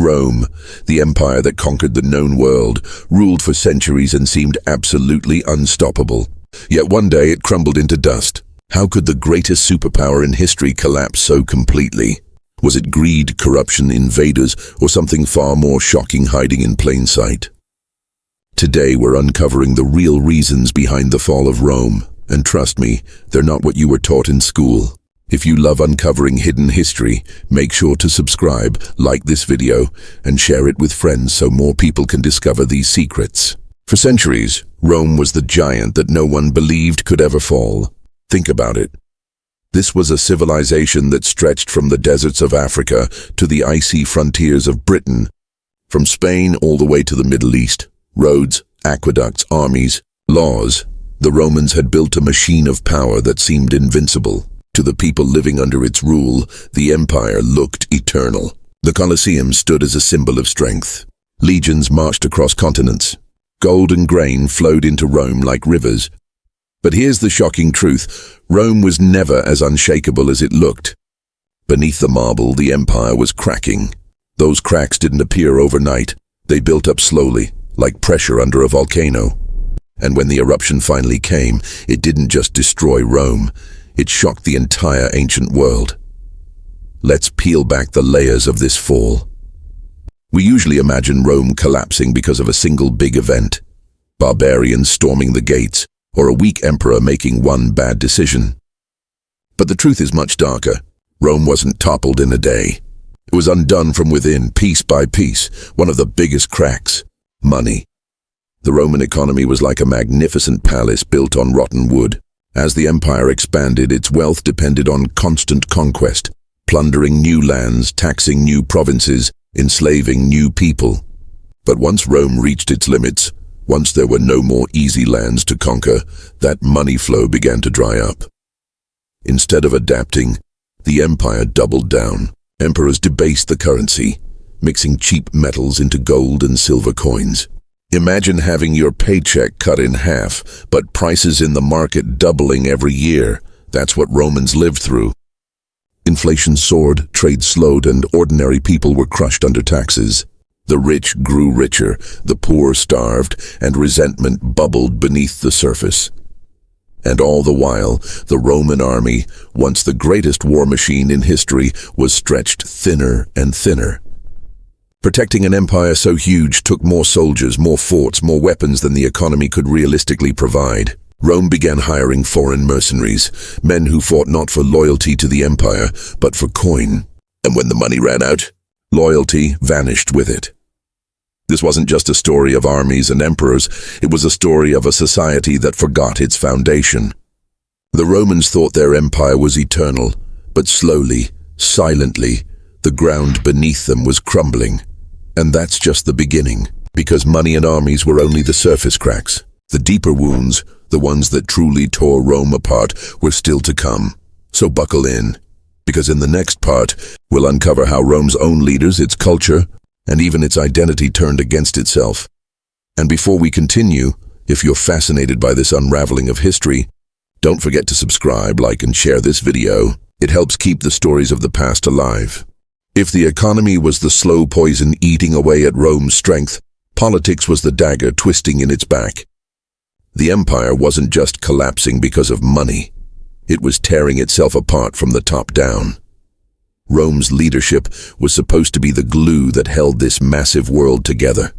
Rome, the empire that conquered the known world, ruled for centuries and seemed absolutely unstoppable. Yet one day it crumbled into dust. How could the greatest superpower in history collapse so completely? Was it greed, corruption, invaders, or something far more shocking hiding in plain sight? Today we're uncovering the real reasons behind the fall of Rome, and trust me, they're not what you were taught in school. If you love uncovering hidden history, make sure to subscribe, like this video, and share it with friends so more people can discover these secrets. For centuries, Rome was the giant that no one believed could ever fall. Think about it. This was a civilization that stretched from the deserts of Africa to the icy frontiers of Britain, from Spain all the way to the Middle East. Roads, aqueducts, armies, laws. The Romans had built a machine of power that seemed invincible. To the people living under its rule, the empire looked eternal. The Colosseum stood as a symbol of strength. Legions marched across continents. Gold and grain flowed into Rome like rivers. But here's the shocking truth. Rome was never as unshakable as it looked. Beneath the marble, the empire was cracking. Those cracks didn't appear overnight. They built up slowly, like pressure under a volcano. And when the eruption finally came, it didn't just destroy Rome. It shocked the entire ancient world. Let's peel back the layers of this fall. We usually imagine Rome collapsing because of a single big event. Barbarians storming the gates, or a weak emperor making one bad decision. But the truth is much darker. Rome wasn't toppled in a day. It was undone from within, piece by piece. One of the biggest cracks: money. The Roman economy was like a magnificent palace built on rotten wood. As the empire expanded, its wealth depended on constant conquest, plundering new lands, taxing new provinces, enslaving new people. But once Rome reached its limits, once there were no more easy lands to conquer, that money flow began to dry up. Instead of adapting, the empire doubled down. Emperors debased the currency, mixing cheap metals into gold and silver coins. Imagine having your paycheck cut in half, but prices in the market doubling every year. That's what Romans lived through. Inflation soared, trade slowed, and ordinary people were crushed under taxes. The rich grew richer, the poor starved, and resentment bubbled beneath the surface. And all the while, the Roman army, once the greatest war machine in history, was stretched thinner and thinner. Protecting an empire so huge took more soldiers, more forts, more weapons than the economy could realistically provide. Rome began hiring foreign mercenaries, men who fought not for loyalty to the empire, but for coin. And when the money ran out, loyalty vanished with it. This wasn't just a story of armies and emperors, it was a story of a society that forgot its foundation. The Romans thought their empire was eternal, but slowly, silently, the ground beneath them was crumbling. And that's just the beginning, because money and armies were only the surface cracks. The deeper wounds, the ones that truly tore Rome apart, were still to come. So buckle in, because in the next part, we'll uncover how Rome's own leaders, its culture, and even its identity turned against itself. And before we continue, if you're fascinated by this unraveling of history, don't forget to subscribe, like, and share this video. It helps keep the stories of the past alive. If the economy was the slow poison eating away at Rome's strength, politics was the dagger twisting in its back. The empire wasn't just collapsing because of money. It was tearing itself apart from the top down. Rome's leadership was supposed to be the glue that held this massive world together.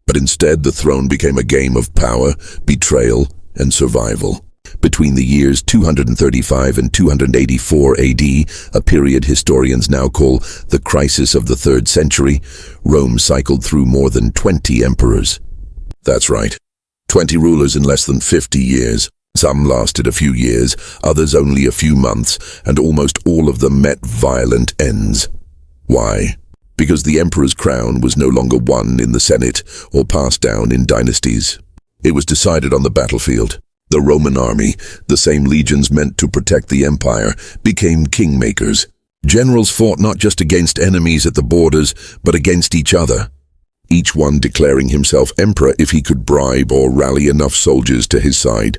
But instead, the throne became a game of power, betrayal, and survival. Between the years 235 and 284 AD, a period historians now call the crisis of the 3rd century, Rome cycled through more than 20 emperors. That's right, 20 rulers in less than 50 years. Some lasted a few years, others only a few months, and almost all of them met violent ends. Why? Because the emperor's crown was no longer won in the Senate or passed down in dynasties. It was decided on the battlefield. The Roman army, the same legions meant to protect the empire, became kingmakers. Generals fought not just against enemies at the borders, but against each other, each one declaring himself emperor if he could bribe or rally enough soldiers to his side.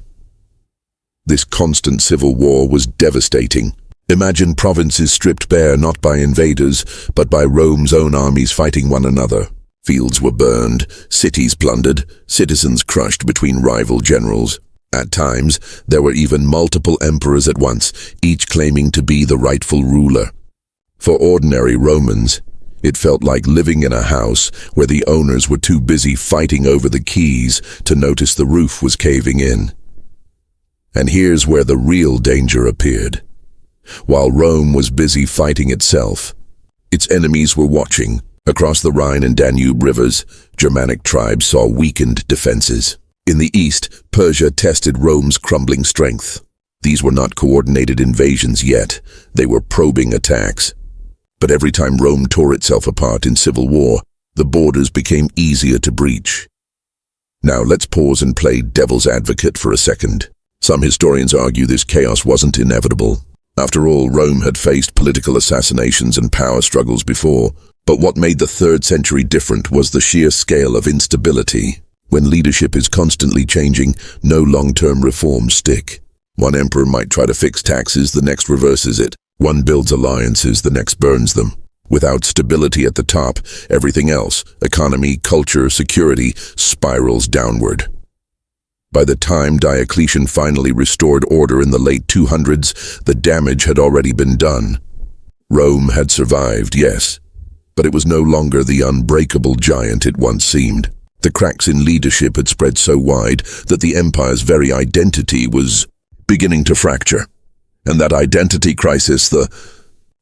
This constant civil war was devastating. Imagine provinces stripped bare not by invaders, but by Rome's own armies fighting one another. Fields were burned, cities plundered, citizens crushed between rival generals. At times, there were even multiple emperors at once, each claiming to be the rightful ruler. For ordinary Romans, it felt like living in a house where the owners were too busy fighting over the keys to notice the roof was caving in. And here's where the real danger appeared. While Rome was busy fighting itself, its enemies were watching. Across the Rhine and Danube rivers, Germanic tribes saw weakened defenses. In the east, Persia tested Rome's crumbling strength. These were not coordinated invasions yet, they were probing attacks. But every time Rome tore itself apart in civil war, the borders became easier to breach. Now let's pause and play devil's advocate for a second. Some historians argue this chaos wasn't inevitable. After all, Rome had faced political assassinations and power struggles before, but what made the 3rd century different was the sheer scale of instability. When leadership is constantly changing, no long-term reforms stick. One emperor might try to fix taxes, the next reverses it. One builds alliances, the next burns them. Without stability at the top, everything else, economy, culture, security, spirals downward. By the time Diocletian finally restored order in the late 200s, the damage had already been done. Rome had survived, yes, but it was no longer the unbreakable giant it once seemed. The cracks in leadership had spread so wide that the empire's very identity was beginning to fracture. And that identity crisis, the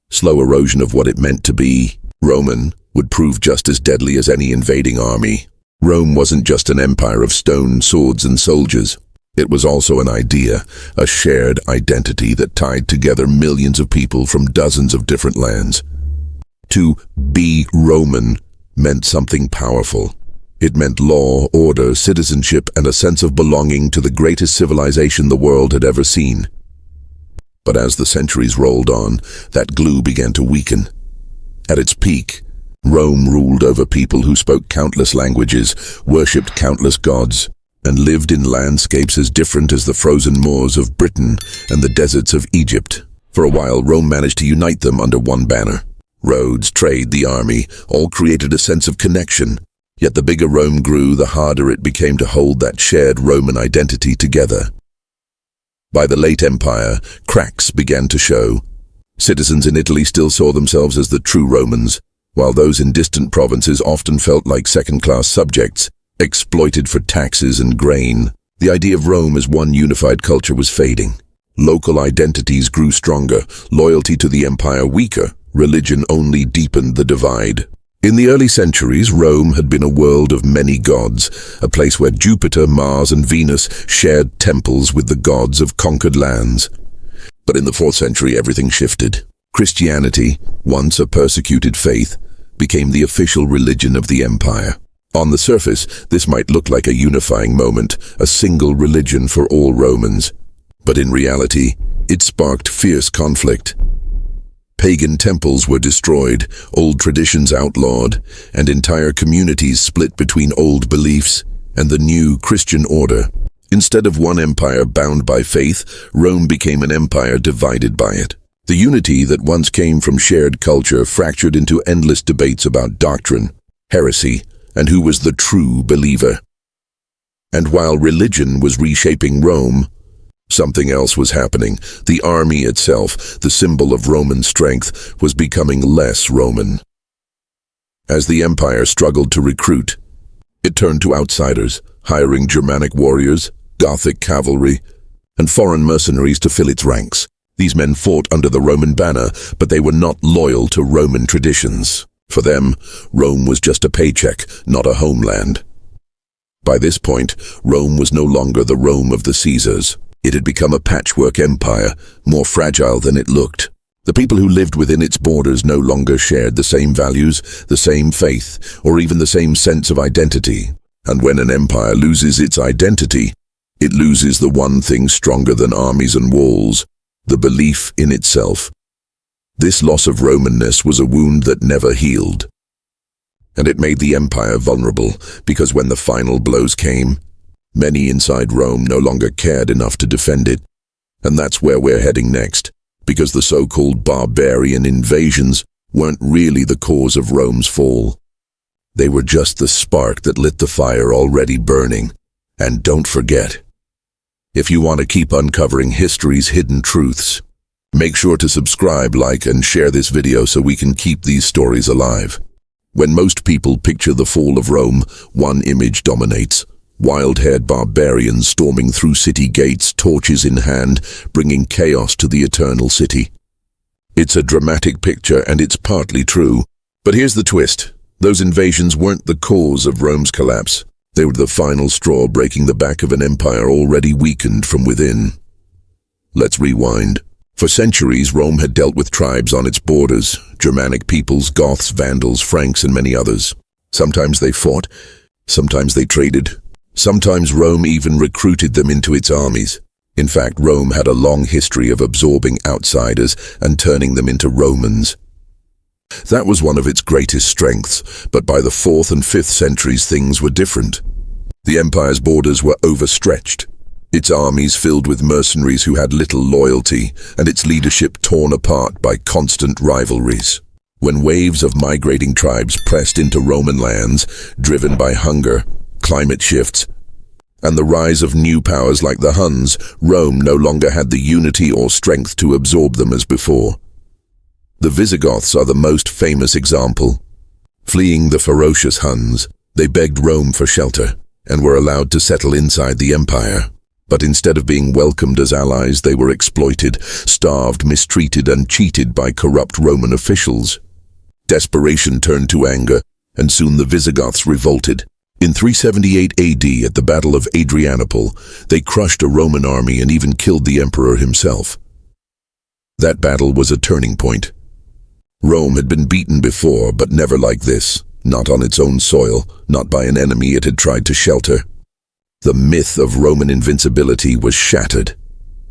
slow erosion of what it meant to be Roman, would prove just as deadly as any invading army. Rome wasn't just an empire of stone, swords, and soldiers. It was also an idea, a shared identity that tied together millions of people from dozens of different lands. To be Roman meant something powerful. It meant law, order, citizenship, and a sense of belonging to the greatest civilization the world had ever seen. But as the centuries rolled on, that glue began to weaken. At its peak, Rome ruled over people who spoke countless languages, worshipped countless gods, and lived in landscapes as different as the frozen moors of Britain and the deserts of Egypt. For a while, Rome managed to unite them under one banner. Roads, trade, the army, all created a sense of connection. Yet the bigger Rome grew, the harder it became to hold that shared Roman identity together. By the late empire, cracks began to show. Citizens in Italy still saw themselves as the true Romans, while those in distant provinces often felt like second-class subjects, exploited for taxes and grain. The idea of Rome as one unified culture was fading. Local identities grew stronger, loyalty to the empire weaker, religion only deepened the divide. In the early centuries, Rome had been a world of many gods, a place where Jupiter, Mars, and Venus shared temples with the gods of conquered lands. But in the 4th century, everything shifted. Christianity, once a persecuted faith, became the official religion of the empire. On the surface, this might look like a unifying moment, a single religion for all Romans. But in reality, it sparked fierce conflict. Pagan temples were destroyed, old traditions outlawed, and entire communities split between old beliefs and the new Christian order. Instead of one empire bound by faith, Rome became an empire divided by it. The unity that once came from shared culture fractured into endless debates about doctrine, heresy, and who was the true believer. And while religion was reshaping Rome, something else was happening. The army itself, the symbol of Roman strength, was becoming less Roman. As the empire struggled to recruit, it turned to outsiders, hiring Germanic warriors, Gothic cavalry, and foreign mercenaries to fill its ranks. These men fought under the Roman banner, but they were not loyal to Roman traditions. For them, Rome was just a paycheck, not a homeland. By this point, Rome was no longer the Rome of the Caesars. It had become a patchwork empire, more fragile than it looked. The people who lived within its borders no longer shared the same values, the same faith, or even the same sense of identity. And when an empire loses its identity, it loses the one thing stronger than armies and walls, the belief in itself. This loss of Romanness was a wound that never healed. And it made the empire vulnerable, because when the final blows came, many inside Rome no longer cared enough to defend it. And that's where we're heading next. because the so-called barbarian invasions weren't really the cause of Rome's fall. They were just the spark that lit the fire already burning. And don't forget, if you want to keep uncovering history's hidden truths, make sure to subscribe, like, and share this video so we can keep these stories alive. When most people picture the fall of Rome, one image dominates: wild-haired barbarians storming through city gates, torches in hand, bringing chaos to the eternal city. It's a dramatic picture, and it's partly true. But here's the twist. Those invasions weren't the cause of Rome's collapse. They were the final straw breaking the back of an empire already weakened from within. Let's rewind. For centuries, Rome had dealt with tribes on its borders: Germanic peoples, Goths, Vandals, Franks, and many others. Sometimes they fought, sometimes they traded. Sometimes Rome even recruited them into its armies. In fact, Rome had a long history of absorbing outsiders and turning them into Romans. That was one of its greatest strengths, but by the 4th and 5th centuries things were different. The empire's borders were overstretched, its armies filled with mercenaries who had little loyalty, and its leadership torn apart by constant rivalries. When waves of migrating tribes pressed into Roman lands, driven by hunger, climate shifts, and the rise of new powers like the Huns, Rome no longer had the unity or strength to absorb them as before. The Visigoths are the most famous example. Fleeing the ferocious Huns, they begged Rome for shelter and were allowed to settle inside the empire. But instead of being welcomed as allies, they were exploited, starved, mistreated, and cheated by corrupt Roman officials. Desperation turned to anger, and soon the Visigoths revolted. In 378 AD, at the Battle of Adrianople, they crushed a Roman army and even killed the emperor himself. That battle was a turning point. Rome had been beaten before, but never like this. Not on its own soil, not by an enemy it had tried to shelter. The myth of Roman invincibility was shattered.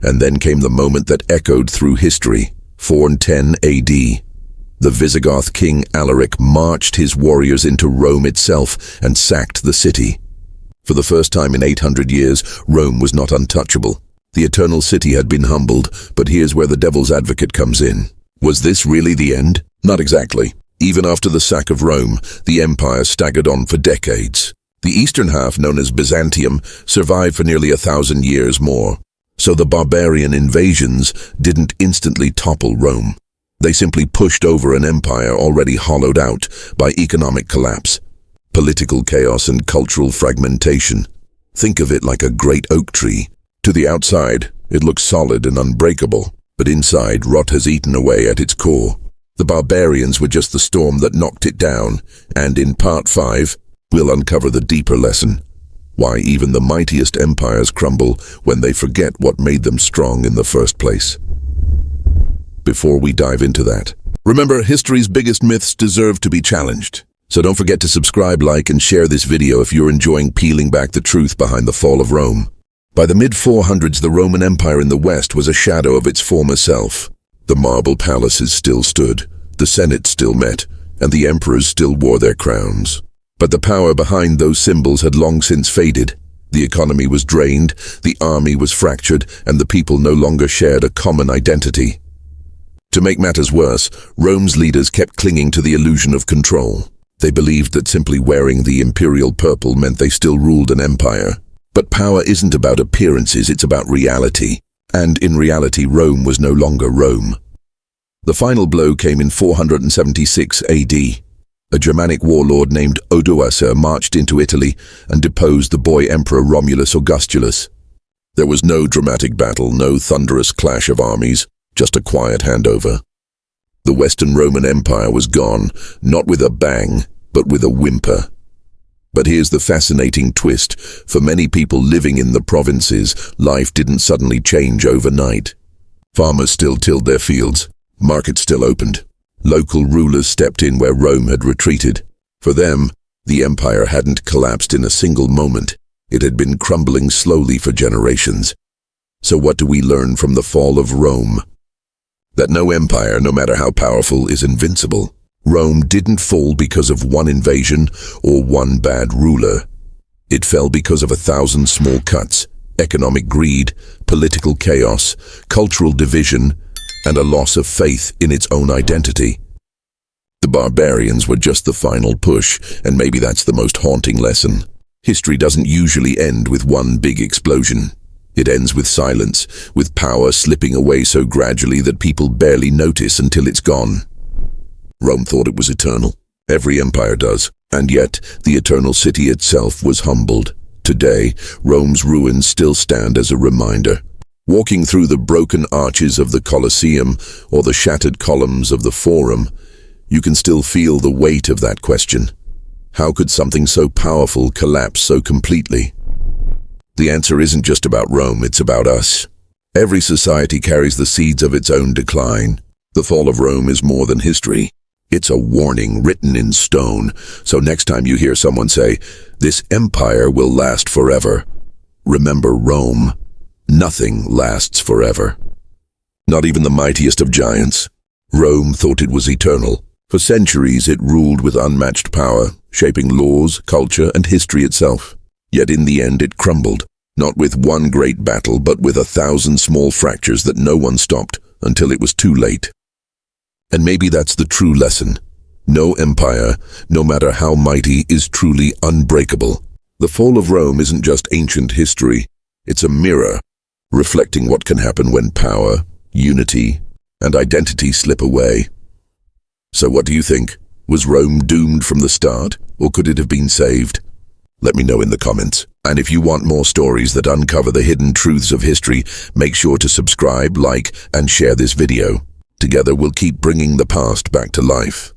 And then came the moment that echoed through history. 410 AD. The Visigoth king Alaric marched his warriors into Rome itself and sacked the city. For the first time in 800 years, Rome was not untouchable. The eternal city had been humbled, but here's where the devil's advocate comes in. Was this really the end? Not exactly. Even after the sack of Rome, the empire staggered on for decades. The eastern half, known as Byzantium, survived for nearly 1,000 years more. So the barbarian invasions didn't instantly topple Rome. They simply pushed over an empire already hollowed out by economic collapse, political chaos, and cultural fragmentation. Think of it like a great oak tree. To the outside, it looks solid and unbreakable, but inside, rot has eaten away at its core. The barbarians were just the storm that knocked it down, and in Part 5, we'll uncover the deeper lesson: why even the mightiest empires crumble when they forget what made them strong in the first place. Before we dive into that, remember, history's biggest myths deserve to be challenged. So don't forget to subscribe, like, and share this video if you're enjoying peeling back the truth behind the fall of Rome. By the mid-400s, the Roman Empire in the West was a shadow of its former self. The marble palaces still stood, the Senate still met, and the emperors still wore their crowns. But the power behind those symbols had long since faded. The economy was drained, the army was fractured, and the people no longer shared a common identity. To make matters worse, Rome's leaders kept clinging to the illusion of control. They believed that simply wearing the imperial purple meant they still ruled an empire. But power isn't about appearances, it's about reality. And in reality, Rome was no longer Rome. The final blow came in 476 AD. A Germanic warlord named Odoacer marched into Italy and deposed the boy emperor Romulus Augustulus. There was no dramatic battle, no thunderous clash of armies, just a quiet handover. The Western Roman Empire was gone, not with a bang, but with a whimper. But here's the fascinating twist. For many people living in the provinces, life didn't suddenly change overnight. Farmers still tilled their fields, markets still opened. Local rulers stepped in where Rome had retreated. For them, the empire hadn't collapsed in a single moment. It had been crumbling slowly for generations. So what do we learn from the fall of Rome? That no empire, no matter how powerful, is invincible. Rome didn't fall because of one invasion or one bad ruler. It fell because of 1,000 small cuts, economic greed, political chaos, cultural division, and a loss of faith in its own identity. The barbarians were just the final push, and maybe that's the most haunting lesson. History doesn't usually end with one big explosion. It ends with silence, with power slipping away so gradually that people barely notice until it's gone. Rome thought it was eternal. Every empire does. And yet, the eternal city itself was humbled. Today, Rome's ruins still stand as a reminder. Walking through the broken arches of the Colosseum or the shattered columns of the Forum, you can still feel the weight of that question. How could something so powerful collapse so completely? The answer isn't just about Rome, it's about us. Every society carries the seeds of its own decline. The fall of Rome is more than history. It's a warning written in stone, so next time you hear someone say, "This empire will last forever," remember Rome. Nothing lasts forever. Not even the mightiest of giants. Rome thought it was eternal. For centuries it ruled with unmatched power, shaping laws, culture, and history itself. Yet in the end it crumbled, not with one great battle, but with 1,000 small fractures that no one stopped until it was too late. And maybe that's the true lesson. No empire, no matter how mighty, is truly unbreakable. The fall of Rome isn't just ancient history. It's a mirror, reflecting what can happen when power, unity, and identity slip away. So what do you think? Was Rome doomed from the start, or could it have been saved? Let me know in the comments. And if you want more stories that uncover the hidden truths of history, make sure to subscribe, like, and share this video. Together we'll keep bringing the past back to life.